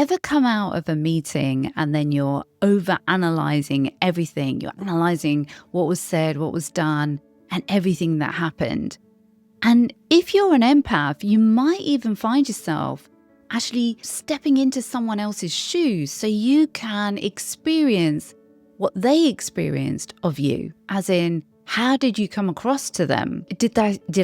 ever come out of a meeting and then you're over analyzing everything? You're analyzing what was said, what was done, and everything that happened. And if you're an empath, you might even find yourself actually stepping into someone else's shoes so you can experience what they experienced of you. As in, how did you come across to them? Did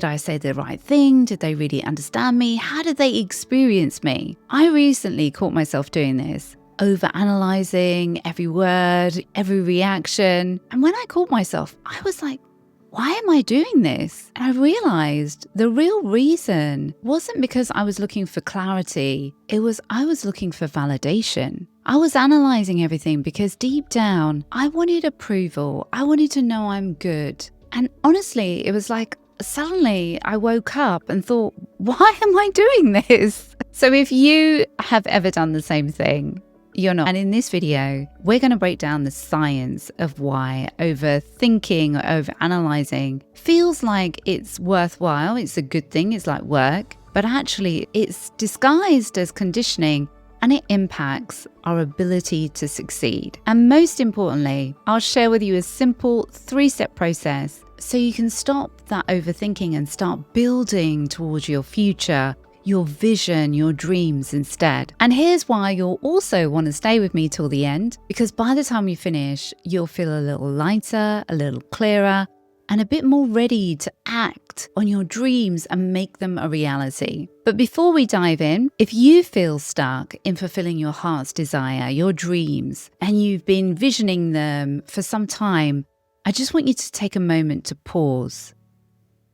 I say the right thing? Did they really understand me? How did they experience me? I recently caught myself doing this, over-analyzing every word, every reaction. And when I caught myself, I was like, why am I doing this? And I realized the real reason wasn't because I was looking for clarity. It was I was looking for validation. I was analyzing everything because deep down, I wanted approval. I wanted to know I'm good. And honestly, it was like suddenly I woke up and thought, why am I doing this? So if you have ever done the same thing, you're not. And in this video, we're going to break down the science of why overthinking or overanalyzing feels like it's worthwhile, it's a good thing, it's like work, but actually it's disguised as conditioning and it impacts our ability to succeed. And most importantly, I'll share with you a simple 3-step process so you can stop that overthinking and start building towards your future, your vision, your dreams instead. And here's why you'll also want to stay with me till the end, because by the time you finish, you'll feel a little lighter, a little clearer, and a bit more ready to act on your dreams and make them a reality. But before we dive in, if you feel stuck in fulfilling your heart's desire, your dreams, and you've been visioning them for some time, I just want you to take a moment to pause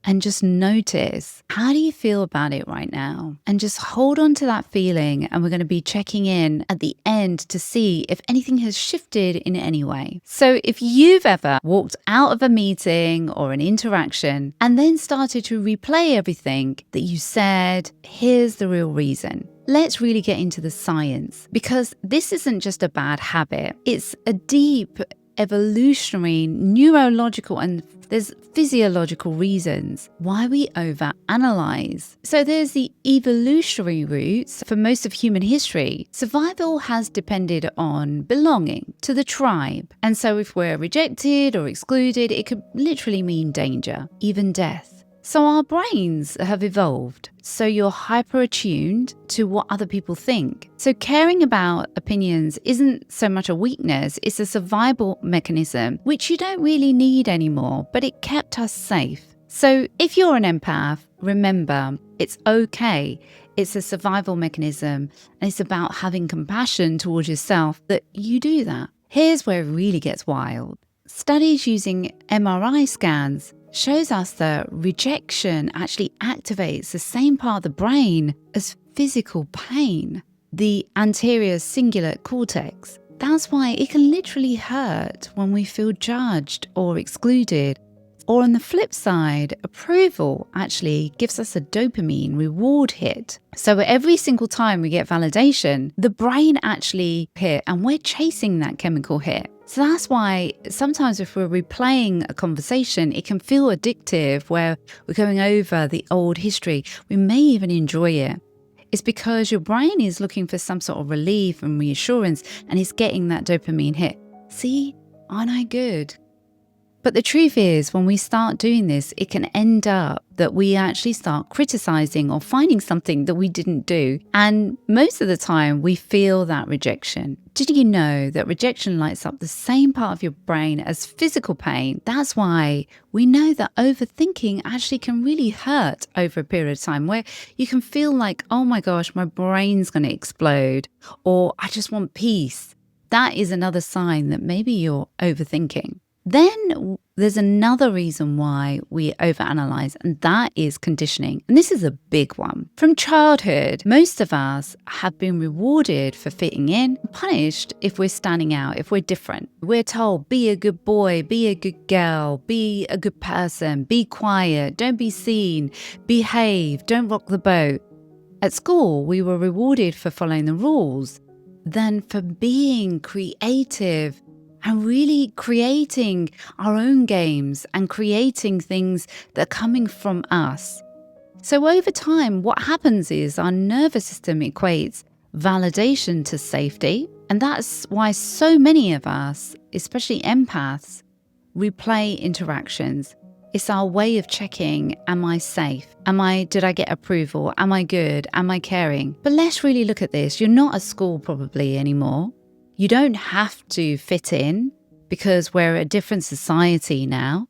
and just notice, how do you feel about it right now? And just hold on to that feeling, and we're going to be checking in at the end to see if anything has shifted in any way. So if you've ever walked out of a meeting or an interaction and then started to replay everything that you said, here's the real reason. Let's really get into the science, because this isn't just a bad habit. It's a deep evolutionary, neurological, and there's physiological reasons why we overanalyze. So there's the evolutionary roots. For most of human history, survival has depended on belonging to the tribe. And so if we're rejected or excluded, it could literally mean danger, even death. So our brains have evolved. So you're hyper attuned to what other people think. So caring about opinions isn't so much a weakness, it's a survival mechanism, which you don't really need anymore, but it kept us safe. So if you're an empath, remember, it's okay. It's a survival mechanism, and it's about having compassion towards yourself that you do that. Here's where it really gets wild. Studies using MRI scans shows us that rejection actually activates the same part of the brain as physical pain, the anterior cingulate cortex. That's why it can literally hurt when we feel judged or excluded. Or on the flip side, approval actually gives us a dopamine reward hit. So every single time we get validation, the brain actually hit, and we're chasing that chemical hit. So that's why sometimes if we're replaying a conversation, it can feel addictive, where we're going over the old history. We may even enjoy it. It's because your brain is looking for some sort of relief and reassurance, and it's getting that dopamine hit. See, aren't I good? But the truth is, when we start doing this, it can end up that we actually start criticizing or finding something that we didn't do. And most of the time, we feel that rejection. Did you know that rejection lights up the same part of your brain as physical pain? That's why we know that overthinking actually can really hurt over a period of time, where you can feel like, oh my gosh, my brain's going to explode, or I just want peace. That is another sign that maybe you're overthinking. Then there's another reason why we overanalyze, and that is conditioning. And this is a big one. From childhood, most of us have been rewarded for fitting in, punished if we're standing out, if we're different. We're told, be a good boy, be a good girl, be a good person, be quiet, don't be seen, behave, don't rock the boat. At school, we were rewarded for following the rules, then for being creative and really creating our own games and creating things that are coming from us. So over time, what happens is our nervous system equates validation to safety. And that's why so many of us, especially empaths, replay interactions. It's our way of checking, am I safe? Did I get approval? Am I good? Am I caring? But let's really look at this. You're not at school probably anymore. You don't have to fit in because we're a different society now.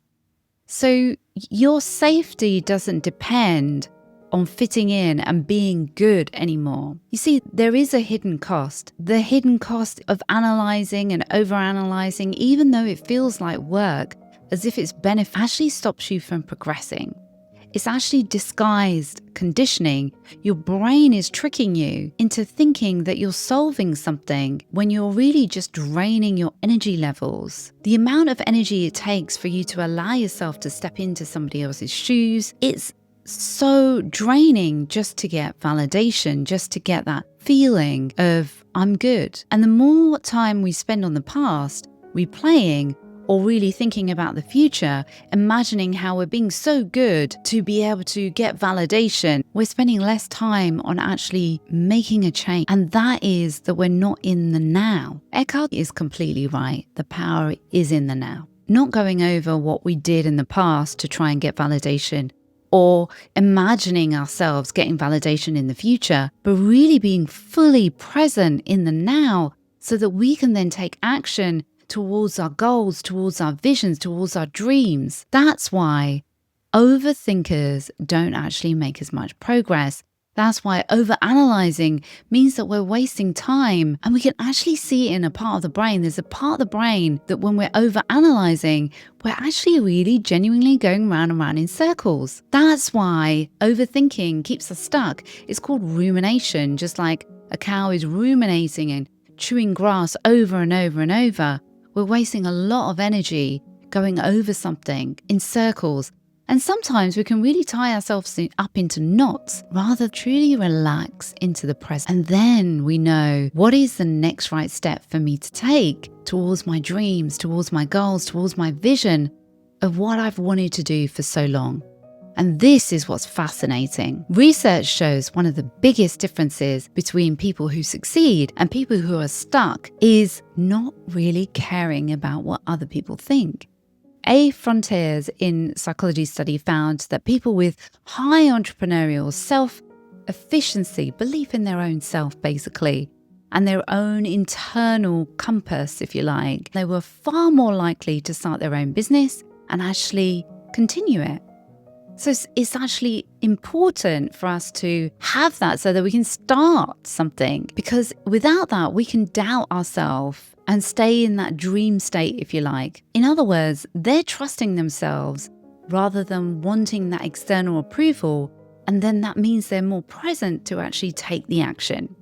So your safety doesn't depend on fitting in and being good anymore. You see, there is a hidden cost. The hidden cost of analyzing and overanalyzing, even though it feels like work, as if it's benefit, actually stops you from progressing. It's actually disguised conditioning. Your brain is tricking you into thinking that you're solving something when you're really just draining your energy levels. The amount of energy it takes for you to allow yourself to step into somebody else's shoes, it's so draining just to get validation, just to get that feeling of I'm good. And the more time we spend on the past, replaying, or really thinking about the future, imagining how we're being so good to be able to get validation, we're spending less time on actually making a change. And that is that we're not in the now. Eckhart is completely right. The power is in the now. Not going over what we did in the past to try and get validation, or imagining ourselves getting validation in the future, but really being fully present in the now so that we can then take action towards our goals, towards our visions, towards our dreams. That's why overthinkers don't actually make as much progress. That's why overanalyzing means that we're wasting time, and we can actually see it in a part of the brain. There's a part of the brain that when we're overanalyzing, we're actually really genuinely going round and round in circles. That's why overthinking keeps us stuck. It's called rumination, just like a cow is ruminating and chewing grass over and over and over. We're wasting a lot of energy going over something in circles. And sometimes we can really tie ourselves up into knots, rather truly relax into the present. And then we know what is the next right step for me to take towards my dreams, towards my goals, towards my vision of what I've wanted to do for so long. And this is what's fascinating. Research shows one of the biggest differences between people who succeed and people who are stuck is not really caring about what other people think. A Frontiers in Psychology study found that people with high entrepreneurial self-efficiency, belief in their own self basically, and their own internal compass, if you like, they were far more likely to start their own business and actually continue it. So it's actually important for us to have that so that we can start something, because without that, we can doubt ourselves and stay in that dream state, if you like. In other words, they're trusting themselves rather than wanting that external approval, and then that means they're more present to actually take the action.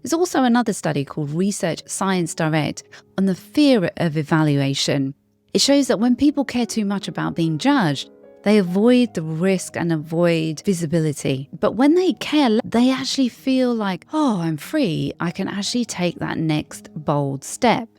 There's also another study called Research Science Direct on the fear of evaluation. It shows that when people care too much about being judged, they avoid the risk and avoid visibility. But when they care, they actually feel like, oh, I'm free. I can actually take that next bold step.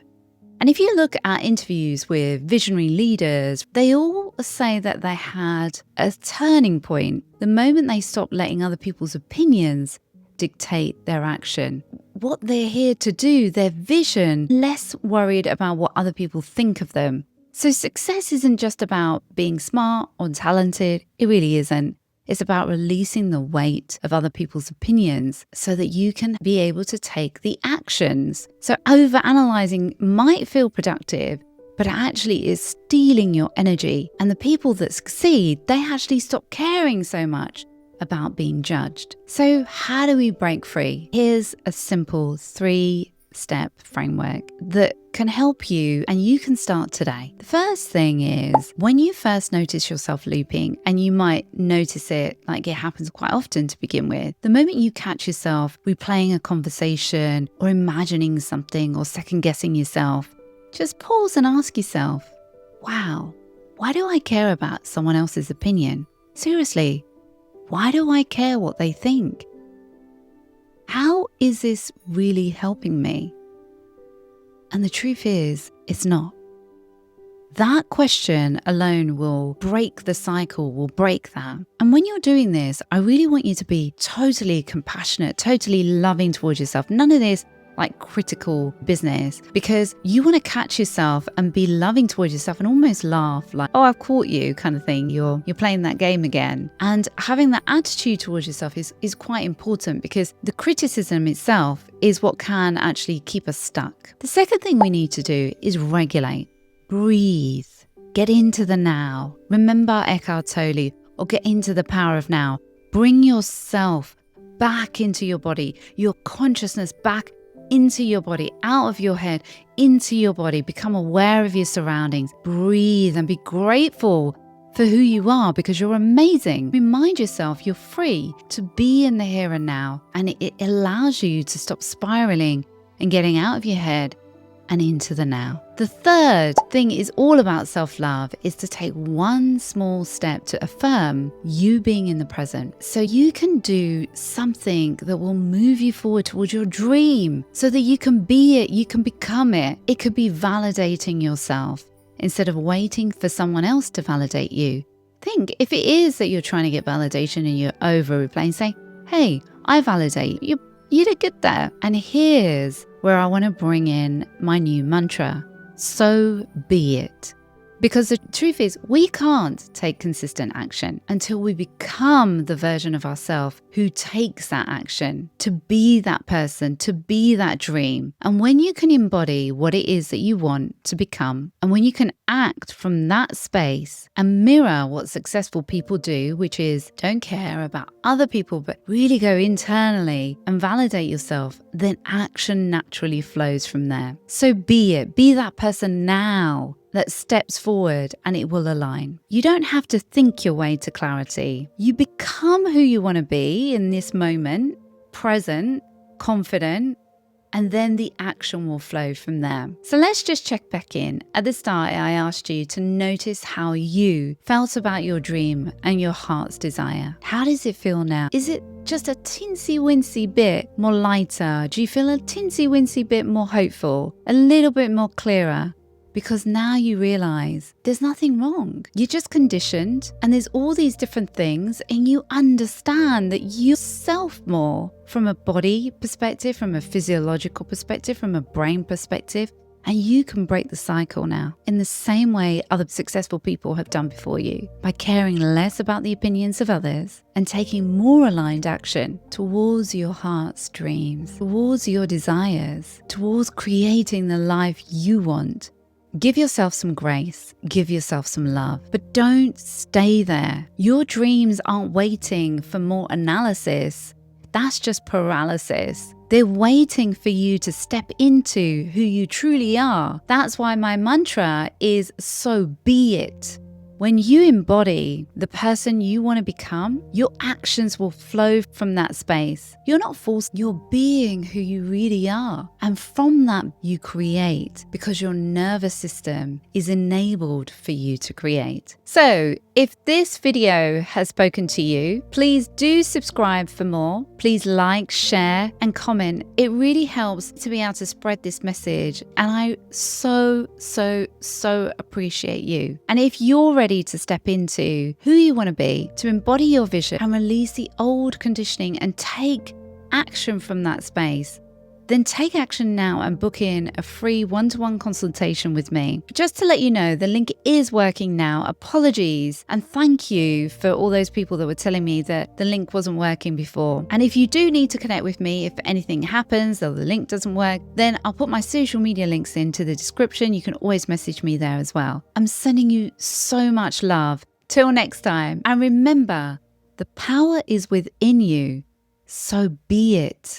And if you look at interviews with visionary leaders, they all say that they had a turning point the moment they stopped letting other people's opinions dictate their action. What they're here to do, their vision, less worried about what other people think of them. So success isn't just about being smart or talented. It really isn't. It's about releasing the weight of other people's opinions so that you can be able to take the actions. So overanalyzing might feel productive, but it actually is stealing your energy. And the people that succeed, they actually stop caring so much about being judged. So how do we break free? Here's a simple 3-step framework that can help you, and you can start today. The first thing is when you first notice yourself looping, and you might notice it like it happens quite often to begin with, the moment you catch yourself replaying a conversation or imagining something or second guessing yourself, just pause and ask yourself, wow, why do I care about someone else's opinion? Seriously, why do I care what they think? How is this really helping me? And the truth is, it's not. That question alone will break the cycle, will break that. And when you're doing this, I really want you to be totally compassionate, totally loving towards yourself. None of this like critical business, because you want to catch yourself and be loving towards yourself and almost laugh like, oh, I've caught you kind of thing. You're playing that game again. And having that attitude towards yourself is quite important, because the criticism itself is what can actually keep us stuck. The second thing we need to do is regulate, breathe, get into the now. Remember Eckhart Tolle, or get into the power of now. Bring yourself back into your body, your consciousness back into your body, out of your head, into your body. Become aware of your surroundings. Breathe and be grateful for who you are, because you're amazing. Remind yourself you're free to be in the here and now, and it allows you to stop spiraling and getting out of your head and into the now. The third thing is all about self-love, is to take one small step to affirm you being in the present, so you can do something that will move you forward towards your dream, so that you can be it, you can become it. It could be validating yourself instead of waiting for someone else to validate you. Think, if it is that you're trying to get validation and you're over replaying, say, hey, I validate you. You did good there. And here's where I want to bring in my new mantra. So be it. Because the truth is, we can't take consistent action until we become the version of ourselves who takes that action to be that person, to be that dream. And when you can embody what it is that you want to become, and when you can act from that space and mirror what successful people do, which is don't care about other people, but really go internally and validate yourself, then action naturally flows from there. So be it. Be that person now that steps forward, and it will align. You don't have to think your way to clarity. You become who you want to be in this moment, present, confident, and then the action will flow from there. So let's just check back in. At the start, I asked you to notice how you felt about your dream and your heart's desire. How does it feel now? Is it just a teensy-wincy bit more lighter? Do you feel a teensy-wincy bit more hopeful? A little bit more clearer? Because now you realize there's nothing wrong. You're just conditioned, and there's all these different things, and you understand that yourself more from a body perspective, from a physiological perspective, from a brain perspective, and you can break the cycle now in the same way other successful people have done before you, by caring less about the opinions of others and taking more aligned action towards your heart's dreams, towards your desires, towards creating the life you want. Give yourself some grace, give yourself some love, but don't stay there. Your dreams aren't waiting for more analysis. That's just paralysis. They're waiting for you to step into who you truly are. That's why my mantra is so be it. When you embody the person you want to become, your actions will flow from that space. You're not forced, you're being who you really are. And from that, you create, because your nervous system is enabled for you to create. So if this video has spoken to you, please do subscribe for more. Please like, share, and comment. It really helps to be able to spread this message. And I so appreciate you. And if you're ready to step into who you want to be, to embody your vision and release the old conditioning and take action from that space, then take action now and book in a free one-to-one consultation with me. Just to let you know, the link is working now. Apologies and thank you for all those people that were telling me that the link wasn't working before. And if you do need to connect with me, if anything happens or the link doesn't work, then I'll put my social media links into the description. You can always message me there as well. I'm sending you so much love. Till next time. And remember, the power is within you. So be it.